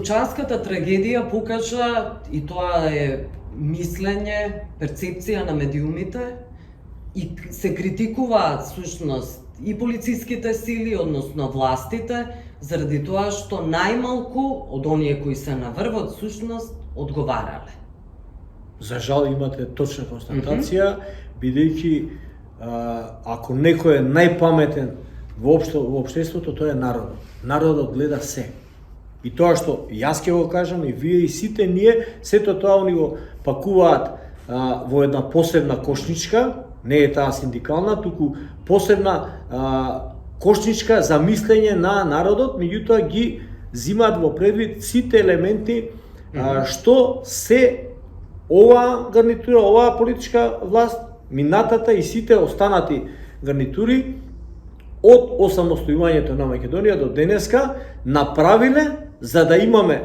Кочанската трагедија покажа, и тоа е мислење, перцепција на медиумите, и се критикуваат сушност и полициските сили, односно властите, заради тоа што најмалку од оние кои се на врвот сушност одговарале. За жал имате точна констатација, бидејќи ако некој е најпаметен во општеството, тоа е народот. Народот гледа се. И тоа што јас ќе го кажам, и вие и сите ние, сето тоа они го пакуваат во една посебна кошничка, не е таа синдикална, туку посебна кошничка за мислење на народот, меѓутоа ги зимаат во предвид сите елементи што се оваа гарнитура, оваа политичка власт, минатата и сите останати гарнитури од осамостојувањето на Македонија до денеска направиле за да имаме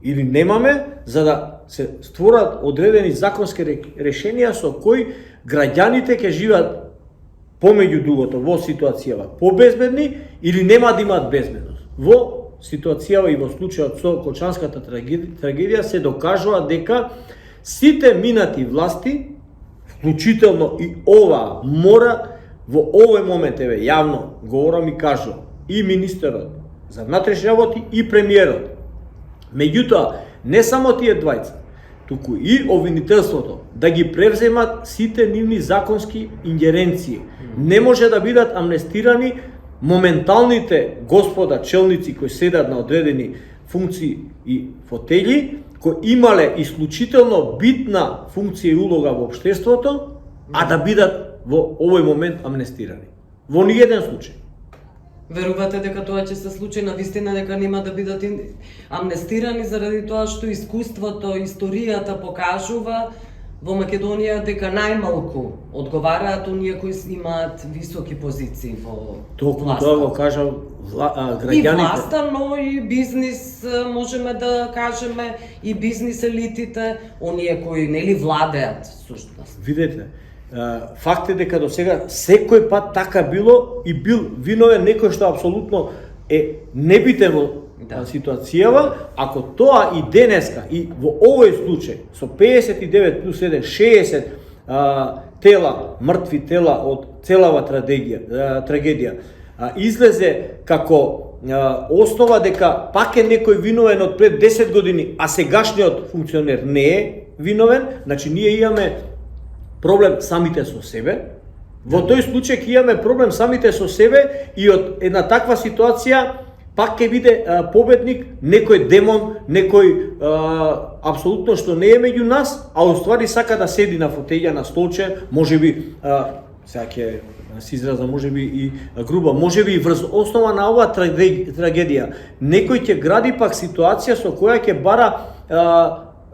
или немаме, за да се створат одредени законски решенија со кои граѓаните ќе живеат помеѓу другото во ситуацијава побезбедни или нема да имаат безбедност. Во ситуацијава и во случајот со Кочанската трагедија се докажува дека сите минати власти, вклучително и ова, мора во овој момент, еве, јавно говорам и кажувам, и министерот за внатрешни работи и премиерот. Меѓутоа, не само тие двајца, туку и обвинителството да ги превземат сите нивни законски ингеренции. Не може да бидат амнестирани моменталните господа челници кои седат на одредени функции и фотели, кои имале исклучително битна функција и улога во општеството, а да бидат во овој момент амнестирани. Во ниеден случај. Верувате дека тоа ќе се случи навистина, дека нема да бидат амнестирани заради тоа што искуството, историјата покажува во Македонија дека најмалку одговараат оние кои имаат високи позиции во Толку власта. тоа го кажа граѓаните. И власта, но и бизнис, можеме да кажеме, и бизнис елитите, оние кои нели владеат сушност. Видете, факт е дека до сега секој пат така било и бил виновен некој што апсолутно е небитен во ситуацијава, ако тоа и денеска и во овој случај со 59 плюс 1 60 тела, мртви тела од целава трагедија излезе како основа дека пак е некој виновен од пред 10 години, а сегашниот функционер не е виновен, значи ние имаме проблем самите со себе. Во тој случај ќе имаме проблем самите со себе и од една таква ситуација пак ќе биде победник некој демон, некој апсолутно што не е меѓу нас, а уствари сака да седи на фотеља, на столче, можеби сега ќе се израза можеби и грубо, можеби и врз основа на оваа трагедија некој ќе гради пак ситуација со која ќе бара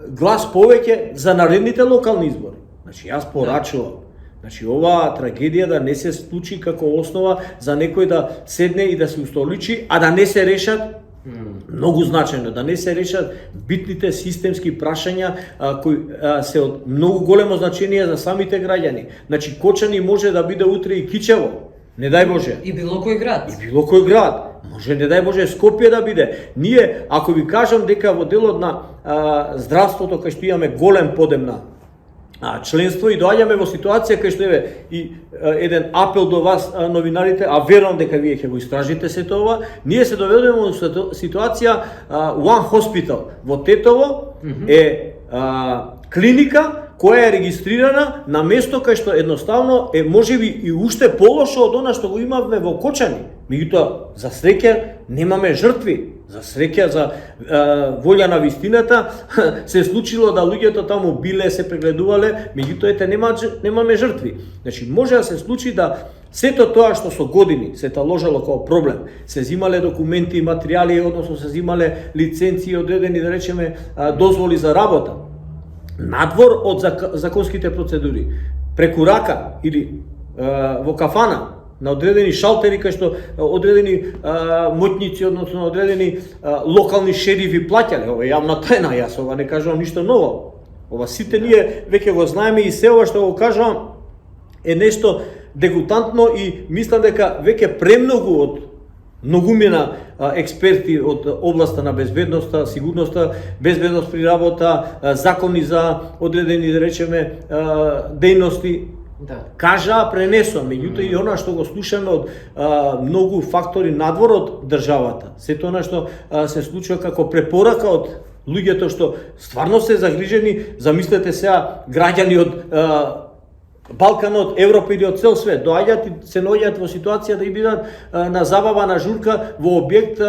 глас повеќе за наредните локални избори. Значи јас порачувам, значи оваа трагедија да не се случи како основа за некој да седне и да се устоличи, а да не се решат многу значајно, да не се решат битните системски прашања кои се од многу големо значење за самите граѓани. Значи Кочани може да биде утре и Кичево, не дај Боже. И било кој град. И било кој град. Може не дај Боже Скопје да биде. Ние, ако ви кажам дека во делот на здравството кај што имаме голем подем на членство и доаѓаме во ситуација кај што еве и еден апел до вас новинарите, а верувам дека вие ќе го истражите сето ова, ние се доведуваме во ситуација One Hospital во Тетово е клиника која е регистрирана на место кај што едноставно е можеби и уште полошо од она што го имавме во Кочани. Меѓутоа, за среќа немаме жртви. За среќа, за волја на вистината, се случило да луѓето таму биле, се прегледувале, меѓутоа немаме жртви. Значи, може да се случи да сето тоа што со години се таложало како проблем, се зимале документи и материјали, односно се зимале лиценци, одредени, да речеме, дозволи за работа, надвор од законските процедури, преку рака или во кафана, на одредени шалтери кај што одредени моќници, односно одредени локални шерифи плаќале. Ова е јавна тајна, јас ова не кажувам ништо ново. Ова сите ние веќе го знаеме и се ова што го кажувам е нешто дегутантно и мислам дека веќе премногу од многумина експерти од областа на безбедноста, сигурноста, безбедност при работа, закони за одредени, да речеме, дејности, кажаа, пренесоа, меѓутоа и она што го слушаме од многу фактори надвор од државата, сето она што се случува како препорака од луѓето што стварно се загрижени, замислете сега граѓани од Балканот, Европа или од цел свет, доаѓаат и се наоѓаат во ситуација да и бидат на забава, на журка во објект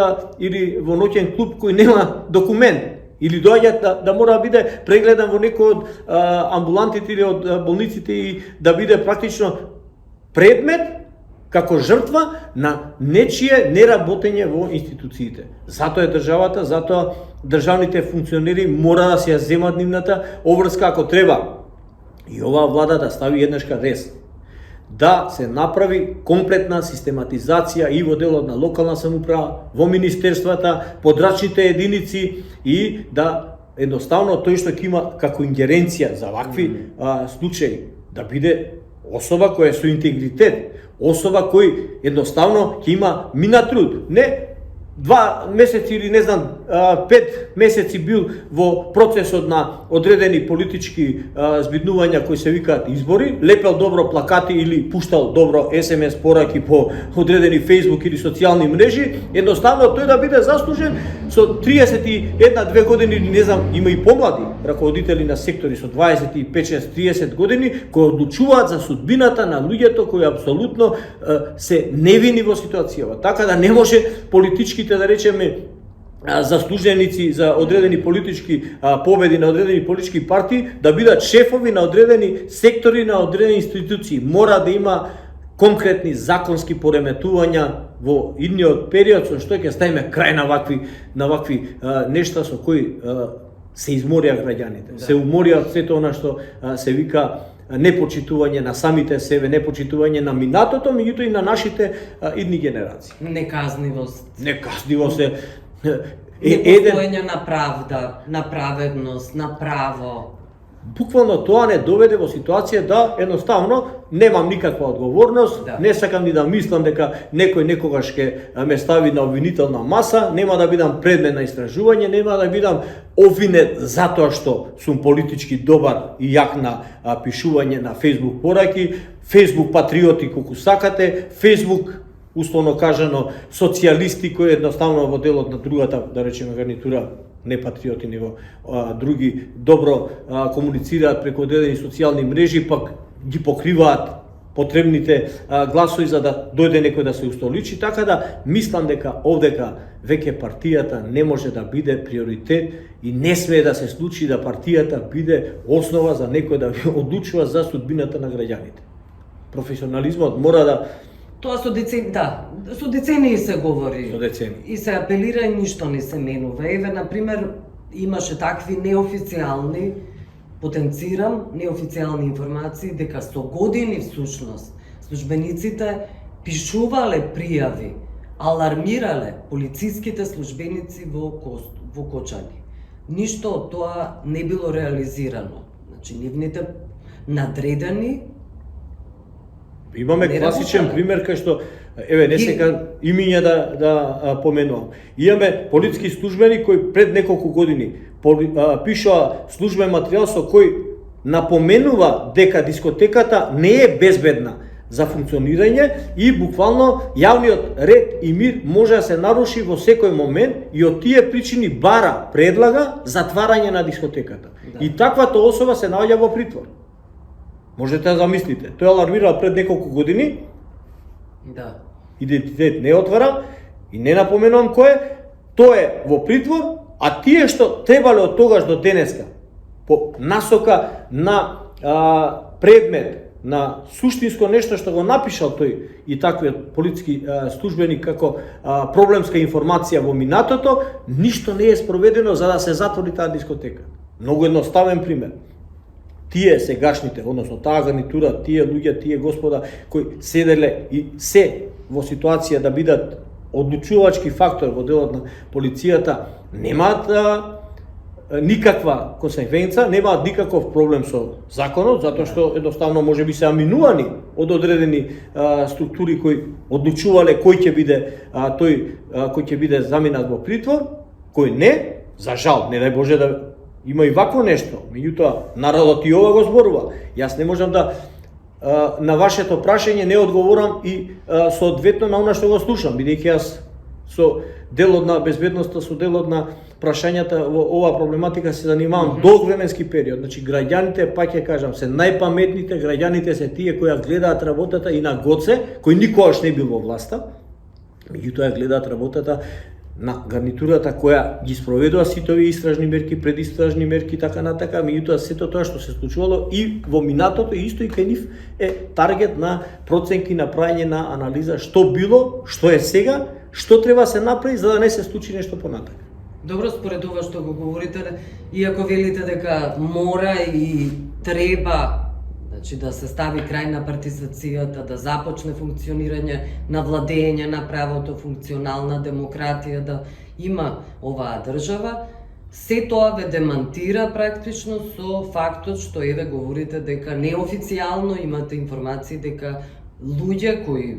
или во ноќен клуб кој нема документ, или доаѓаат да мора да биде прегледан во некој од амбулантите или од болниците и да биде практично предмет како жртва на нечие неработење во институциите. Затоа е државата, затоа државните функционери мора да се ја земат нивната обврска ако треба. И оваа влада да стави еднашка рез, да се направи комплетна систематизација и во делот на локална самоуправа, во министерствата, подрачните единици и да едноставно тој што ќе има како ингеренција за вакви случаи, да биде особа која е со интегритет, особа кој едноставно ќе има минат труд, не 2 месеци или не знам 5 месеци бил во процесот на одредени политички збиднувања кои се викаат избори, лепел добро плакати или пуштал добро SMS пораки по одредени Facebook или социјални мрежи, едноставно тој да биде заслужен со 31-2 години или не знам, има и помлади раководители на сектори со 25-6-30 години кои одлучуваат за судбината на луѓето кои апсолутно се невини во ситуацијава. Така да не може политичките, да речеме, заслуженици за одредени политички победи на одредени политички партии да бидат шефови на одредени сектори, на одредени институции. Мора да има конкретни законски пореметувања во идниот период со што ќе ставиме крај на вакви нешта со кои се изморија граѓаните. Се уморија сето она што се вика непочитување на самите себе, непочитување на минатото, меѓутоа и на нашите идни генерации. Неказнивост. Неказнивост е непостоење на правда, на праведност, на право. Буквално тоа не доведе во ситуација да едноставно немам никаква одговорност, не сакам ни да мислам дека некој некогаш ќе ме стави на обвинителна маса, нема да бидам предмет на истражување, нема да бидам обвинет затоа што сум политички добар и јак на пишување на Facebook пораки, Facebook патриоти колку сакате, Facebook условно кажано социјалисти кои едноставно во делот на другата, да речеме, гарнитура, не патриоти, него други добро комуницираат преку одредени социјални мрежи, пак ги покриваат потребните гласови за да дојде некој да се устоличи, така да мислам дека овдека веќе партијата не може да биде приоритет и не смее да се случи да партијата биде основа за некој да одлучува за судбината на граѓаните. Професионализмот мора да Тоа со децении се говори. Со децении. И се апелира и ништо не се менува. Еве, например, имаше такви неофицијални, потенцирам, неофицијални информации дека со години всушност службениците пишувале пријави, алармирале полициските службеници во Кочани. Ништо од тоа не било реализирано. Значи, нивните надредени имаме класичен пример кај што, еве, не сега имиња да поменувам. Имаме полициски службени кои пред неколку години пишува службен материјал со кој напоменува дека дискотеката не е безбедна за функционирање и буквално јавниот ред и мир може да се наруши во секој момент и од тие причини бара, предлага затварање на дискотеката. И таквата особа се наоѓа во притвор. Можете да замислите. Тој алармирал пред неколку години. Идентитет не отвара и не напоменувам кој е. Тој е во притвор, а тие што требале од тогаш до денеска по насока на предмет, на суштинско нешто што го напишал тој и таквиот полициски службеник како проблемска информација во минатото, ништо не е спроведено за да се затвори таа дискотека. Многу едноставен пример. Тие сегашните, односно таа гарнитура, тие луѓе, тие господа кои седеле и се во ситуација да бидат одлучувачки фактор во делот на полицијата, немаат никаква консеквенца, немаат никаков проблем со законот, затоа што едноставно можеби се аминувани од одредени структури кои одлучувале кој ќе биде кој ќе биде заминат во притвор, кој не, за жал, не дај Боже да има и вакво нешто. Меѓутоа народот и ова го зборува. Јас не можам да на вашето прашање не одговорам и соодветно на она што го слушам, бидејќи јас со делот на безбедноста, со делот на прашањата во оваа проблематика се занимавам долг временски период. Значи граѓаните, пак ќе кажам, се најпаметните, граѓаните се тие кои ја гледаат работата и на Гоце, кој никогаш не бил во власта, меѓутоа ја гледаат работата на гарнитурата која ги спроведува сите овие истражни мерки, предистражни мерки, така натака, меѓутоа сето тоа што се случувало и во минатото и исто и кај нив е таргет на проценки, на прајање на анализа што било, што е сега, што треба се направи за да не се случи нешто понатака. Добро, според ова што го говорите, иако велите дека мора и треба, значи да се стави крај на партизацијата, да започне функционирање на владење на правото, функционална демократија, да има оваа држава, се тоа ве демантира практично со фактот што еве говорите дека неофицијално имате информации дека луѓе кои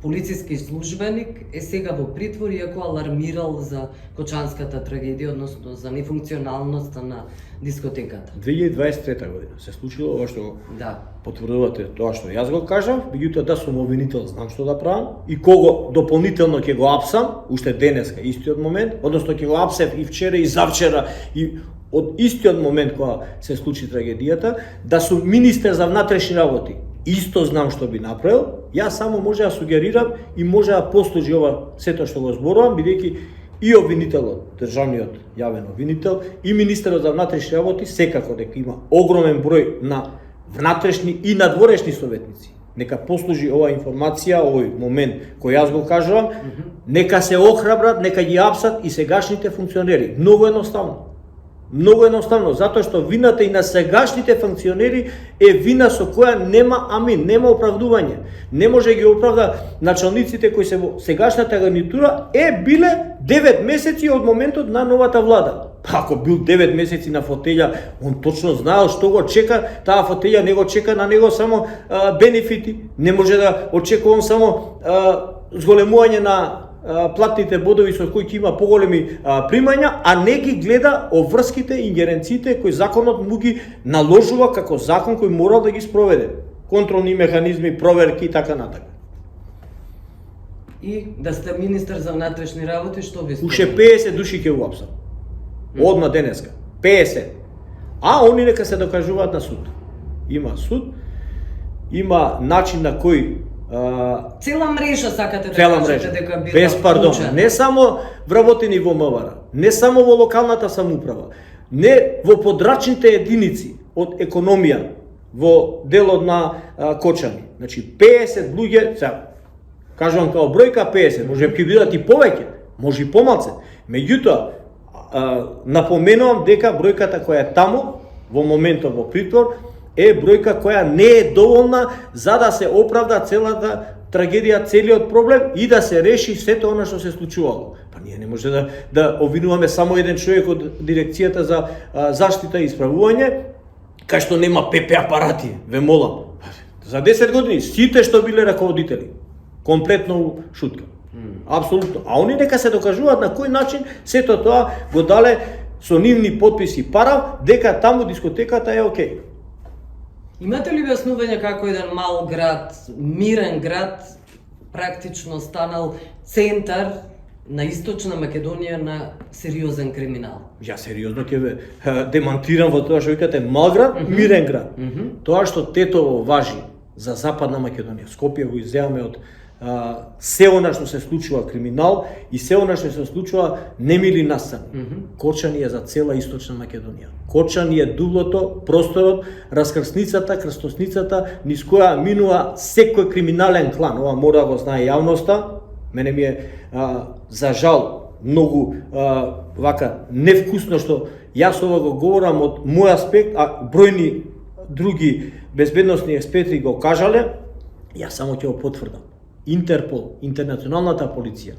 полициски службеник е сега во притвор, иако алармирал за Кочанската трагедија, односно за нефункционалноста на дискотеката. 2023 година се случило ова што Да. потврдувате тоа што јас го кажав, меѓутоа да сум обвинител, знам што да правам и кого дополнително ќе го апсам, уште денеска, истиот момент, односно ќе го апсев и вчера и завчера и од истиот момент кога се случи трагедијата, да сум министер за внатрешни работи. Исто знам што би направил, јас само може да сугерирам и може да послужи ова сето што го зборувам, бидејќи и обвинителот, државниот јавен обвинител, и министерот за внатрешни работи секако дека има огромен број на внатрешни и надворешни советници. Нека послужи оваа информација, овој момент кој јас го кажувам, нека се охрабрат, нека ги апсат и сегашните функционери. Многу едноставно. Многу едноставно, затоа што вината и на сегашните функционери е вина со која нема амин, нема оправдување. Не може ги оправда началниците кои се во сегашната гарнитура биле 9 месеци од моментот на новата влада. Ако бил 9 месеци на фотелја, он точно знаел што го чека, таа фотелја не го чека на него само бенефити, не може да очекува он само зголемување на платните бодови со кои ќе има поголеми примања, а не ги гледа обврските, ингеренциите кои законот му ги наложува како закон кој мора да ги спроведе. Контролни механизми, проверки и така натака. И да сте министер за внатрешни работи, што би сте? Уште 50 души ќе го апсам. Одма денеска. 50. А они нека се докажуваат на суд. Има суд, има начин на кој цела мрежа сакате да цела кажете мрежа, дека била без пардон, вклучена. не само вработени во МВР, не само во локалната самоуправа, не во подрачните единици од економија во делот на Кочани. Значи 50 луѓе, сега кажувам као бројка 50, може ќе бидат и повеќе, може и помалце. Меѓутоа напоменувам дека бројката која е таму во моментот во притвор е бројка која не е доволна за да се оправда целата трагедија, целиот проблем и да се реши сето она што се случувало. Па ние не може да обвинуваме само еден човек од дирекцијата за заштита и исправување, кај што нема ПП апарати, ве молам. За 10 години сите што биле раководители, комплетно шутка. Апсолутно. А они нека се докажуваат на кој начин сето тоа го дале со нивни подписи парав дека таму дискотеката е окей. Имате ли објаснување како еден мал град, мирен град, практично станал центар на Источна Македонија на сериозен криминал? Ја сериозно ќе ве демантирам во тоа што викате мал град, мирен град. Тоа што Тетово важи за Западна Македонија, Скопје го изземаме од се она што се случува криминал и се она што се случува немили настани. Кочани е за цела Источна Македонија. Кочани е дублото, просторот, раскрсницата, крстосницата, низ која минува секој криминален клан. Ова мора да го знае јавноста. Мене ми е за жал многу вака невкусно што јас ова го говорам од мој аспект, а бројни други безбедносни експерти го кажале, јас само ќе го потврдам. Интерпол, интернационалната полиција,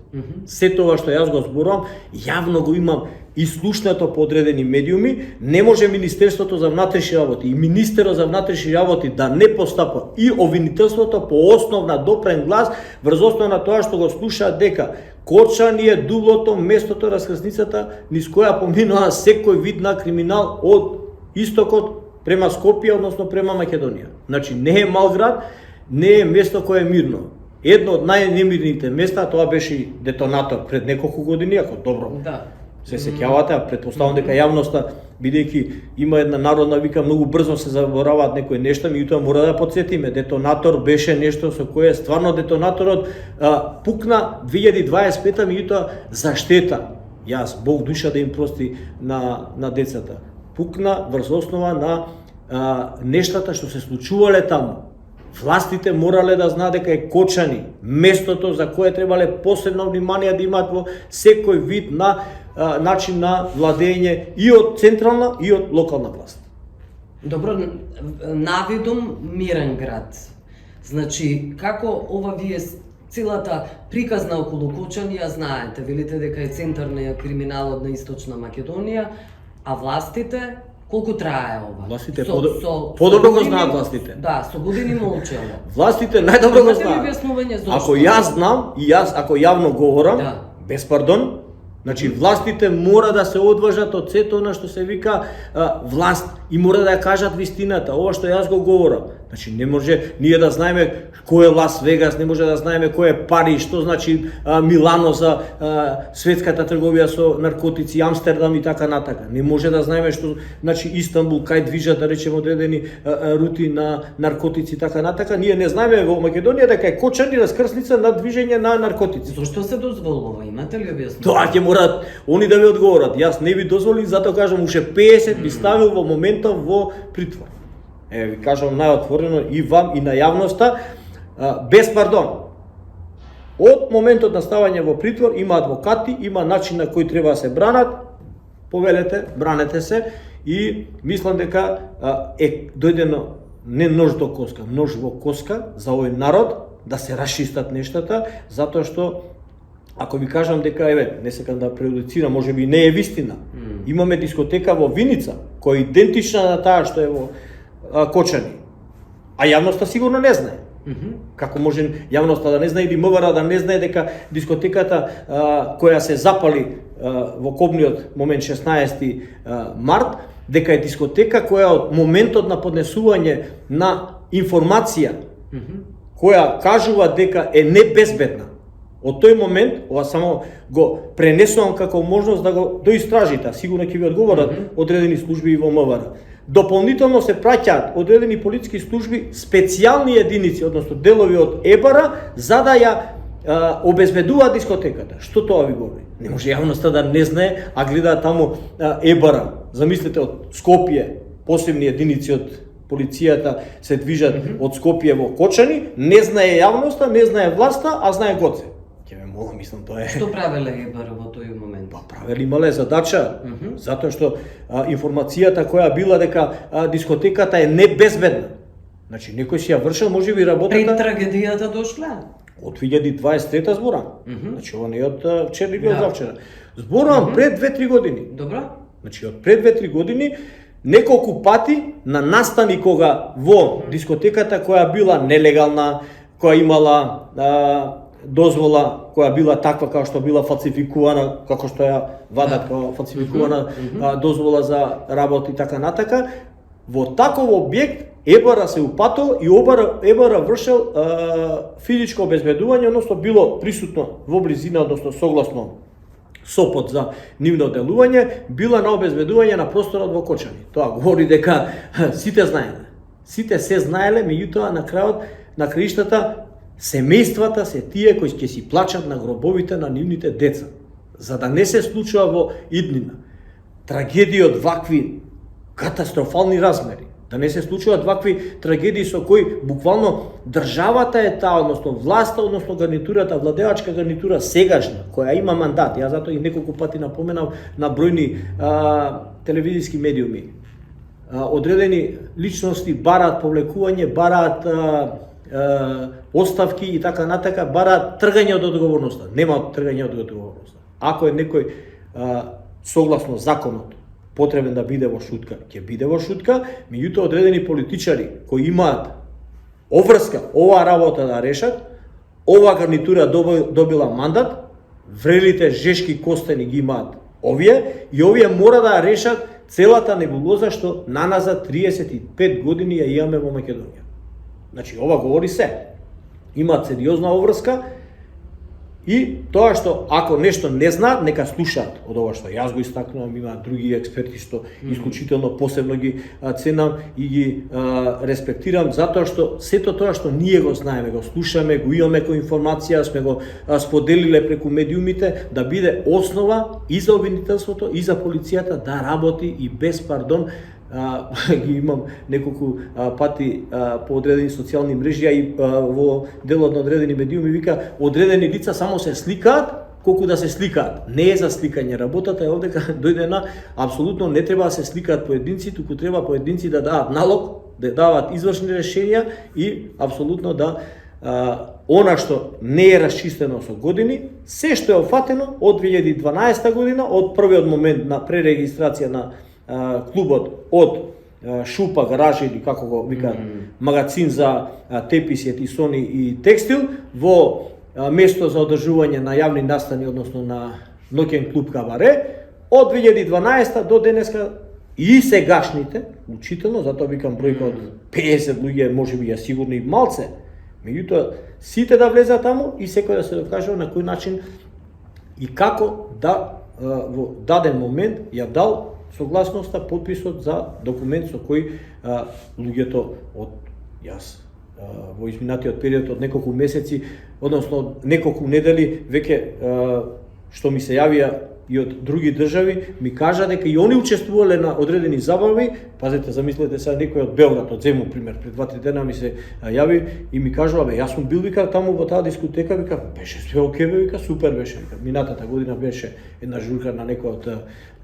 се тоа што јас го зборувам, јавно го имам ислушнато по одредени медиуми, не може Министерството за внатрешни работи и Министерот за внатрешни работи да не постапа и обвинителството по основна допрен глас врз основа на тоа што го слушаат дека Корчани е дублото, местото, раскрсницата низ која поминува секој вид на криминал од истокот према Скопје, односно према Македонија. Значи не е мал град, не е место кое е мирно. Едно од најнемирните места, тоа беше детонатор пред неколку години, ако добро се сеќавате, претпоставам дека јавноста, бидејќи има една народна вика, многу брзо се забораваат некои нешта, меѓутоа мора да потсетиме, детонатор беше нешто со кое стварно детонаторот пукна 2025, меѓутоа за штета. Јас, Бог душа да им прости на децата. Пукна врз основа на нештата што се случувале таму. Властите морале да знаат дека е Кочани местото за кое требале посебно внимание да имаат во секој вид на начин на владење и од централна и од локална власт. Добро, навидум мирен град. Значи, како ова вие целата приказна околу Кочани ја знаете, велите дека е центар на криминалот на Источна Македонија, а властите колку трае ова? Властите подобро го знаат властите. Да, со години молчело. Властите најдобро го знаат. Имате ли објаснување зошто? Ако јас знам и јас ако јавно говорам, без пардон, значи властите мора да се одважат од сето она што се вика власт и мора да ја кажат вистината, ова што јас го говорам. Значи не може ние да знаеме кој е Лас Вегас, не може да знаеме кој е Париж, што значи Милано за светската трговија со наркотици, Амстердам и така натака. Не може да знаеме што значи Истанбул, кај движат да речеме одредени рути на наркотици и така натака. Ние не знаеме во Македонија дека е Кочани раскрсница на движење на наркотици. Зошто се дозволува? Имате ли објаснување? Тоа ќе мораат они да ми одговорат. Јас не би дозволил, затоа кажам уште 50 би ставил во моментов во притвор. Ви кажам најотворено и вам и на јавноста, без пардон. Од моментот на ставање во притвор има адвокати, има начин на кој треба да се бранат, повелете, бранете се и мислам дека е дојдено не нож до коска, нож во коска за овој народ да се расчистат нештата, затоа што ако ви кажам дека не сакам да преюдицирам, можеби не е вистина. Имаме дискотека во Виница која е идентична на таа што е во Кочани. А јавноста сигурно не знае. Како може јавноста да не знае или МВР да не знае дека дискотеката која се запали во кобниот момент 16 март, дека е дискотека која од моментот на поднесување на информација која кажува дека е небезбедна. Од тој момент, ова само го пренесувам како можност да го доистражите, сигурно ќе ви одговорат одредени служби и во МВР. Дополнително се праќаат одредени полициски служби, специјални единици, односно делови од ЕБАРА, за да ја обезбедуваат дискотеката. Што тоа ви говори? Не може јавноста да не знае, а гледаат таму ЕБАРА. Замислете од Скопје, посебни единици од полицијата се движат од Скопје во Кочани, не знае јавноста, не знае власта, а знае Гоце. Мислам, тоа е. Што правеле ЕБАР во тој момент? Правеле имале задача, затоа што информацијата која била дека дискотеката е небезбедна. Значи некој си ја вршил можеби работата. Пред трагедијата дошла? Од 2023 зборам. Значи ова не е од вчера или од завчера. Зборам пред 2-3 години. Добро. Значи од пред 2-3 години неколку пати на настани кога во дискотеката која била нелегална, која имала дозвола која била таква како што била фалсификувана, како што ја вадат како фалсификувана дозвола за работа и така натака, во таков објект ЕБАРА се упатил и ЕБАРА вршел физичко обезбедување, односно било присутно во близина, односно согласно СОПот за нивно делување, била на обезбедување на просторот во Кочани. Тоа говори дека сите знаеле. Сите се знаеле, меѓутоа на крајот, на краиштата, семејствата се тие кои ќе си плачат на гробовите на нивните деца, за да не се случува во иднина трагедии од вакви катастрофални размери, да не се случуваат вакви трагедии со кои буквално државата е таа, односно власта, односно гарнитурата, владеачка гарнитура сегашна, која има мандат. Ја затоа и неколку пати напоменав на бројни телевизиски медиуми. Одредени личности бараат повлекување, бараат оставки и така натака, бараат тргање од одговорноста. Нема тргање од одговорноста. Ако е некој согласно законот потребен да биде во шутка, ќе биде во шутка, меѓутоа одредени политичари кои имаат обврска оваа работа да решат, оваа гарнитура добила мандат, врелите жешки костени ги имаат овие и овие мора да решат целата небулоза што наназад 35 години ја имаме во Македонија. Значи, ова говори се. Имаат сериозна обврска и тоа што ако нешто не знаат, нека слушаат од ова што јас го истакнувам, има други експерти што исклучително посебно ги ценам и ги респектирам, затоа што сето тоа што ние го знаеме, го слушаме, го имаме кој информација, сме го споделиле преку медиумите, да биде основа и за обвинителството, и за полицијата да работи и без пардон. Ги имам неколку пати по одредени социјални мрежи и во делот на одредени медиуми вика одредени лица само се сликаат колку да се сликаат. Не е за сликање работата, е овдека дојде на апсолутно не треба да се сликаат поединци, туку треба поединци да дадат налог, да дават извршни решенија и апсолутно да она што не е расчистено со години, се што е офатено од 2012 година, од првиот момент на пререгистрација на клубот од шупа, гаража или како го викаат, магазин за теписи, етисони и текстил, во место за одржување на јавни настани, односно на ноќен клуб Кабаре, од 2012 до денеска и сегашните, учително, затоа викам бројка од 50 луѓе, можеби ја сигурно и малце, меѓутоа сите да влезат таму и секој да се докажува на кој начин и како да во даден момент ја дал согласноста, подписот за документ со кој луѓето од јас во изминатиот период од неколку месеци, односно од неколку недели, веќе што ми се јавија и од други држави, ми кажа дека и они учествувале на одредени забави. Пазете, замислете сега некој од Белград, од Земун пример, пред 2-3 дена ми се јави и ми кажува, бе, јас сум бил, вика, таму во таа дискотека, вика, беше све окей, вика, супер беше, вика. Минатата година беше една журка на некој од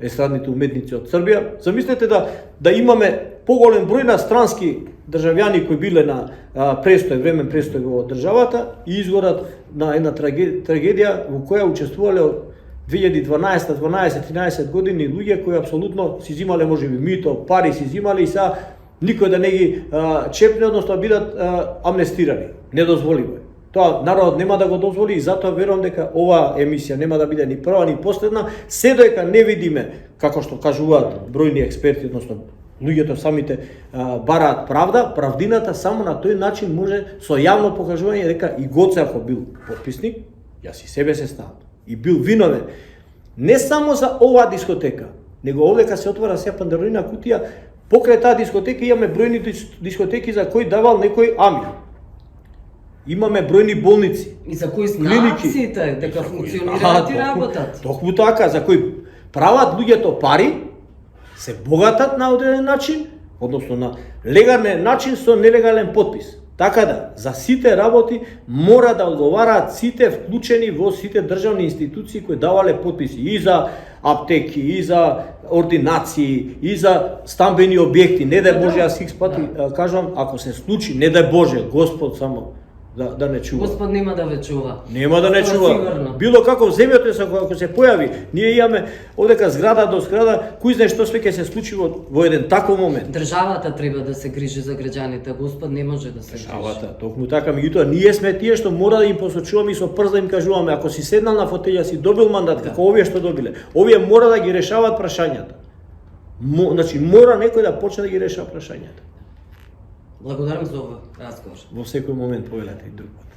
естрадните уметници од Србија. Замислете да имаме поголем број на странски државјани кои биле на престој, времен престој во државата и изгорат на една трагедија во која учествувале од 2012, 12, 13 години луѓе кои апсолутно си зимале можеби мито, пари си зимале и сега никој да не ги чепне, односно бидат амнестирани. Недозволиво е. Тоа народот нема да го дозволи и затоа верувам дека оваа емисија нема да биде ни прва ни последна, се додека не видиме, како што кажуваат бројни експерти, односно луѓето самите бараат правда, правдината само на тој начин може со јавно покажување дека и Гоце ако бил подписник, јас и себе се ставам, и бил виновен, не само за оваа дискотека, него овдека се отвора сега Пандорина кутија, покрај таа дискотека имаме бројни дискотеки за кои давал некој амир. Имаме бројни болници. И за кои знаат сите дека функционираат и работат. Токму така, за кои прават луѓето пари, се богатат на одреден начин, односно на легален начин со нелегален подпис. Така да, за сите работи мора да одговараат сите вклучени во сите државни институции кои давале подписи и за аптеки, и за ординации, и за стамбени објекти. Не дај Боже, јас хикс пати кажувам, ако се случи, не дај Боже, Господ само да не чува. Господ нема да ве чува. Нема да не чува. Било како земјото ако се појави, ние имаме одека зграда до зграда, кој знае што све ќе се случи во еден таков момент. Државата треба да се грижи за граѓаните, Господ не може да се грижи. Државата, токму така, меѓутоа ние сме тие што мора да им посочуваме и со прст да им кажуваме, ако си седнал на фотеља, си добил мандат, како овие што добиле. Овие мора да ги решаваат прашањата. Значи мора некој да почне да ги решава прашањата. Благодарам за овој разговор. Во секој момент повелете и друг пат.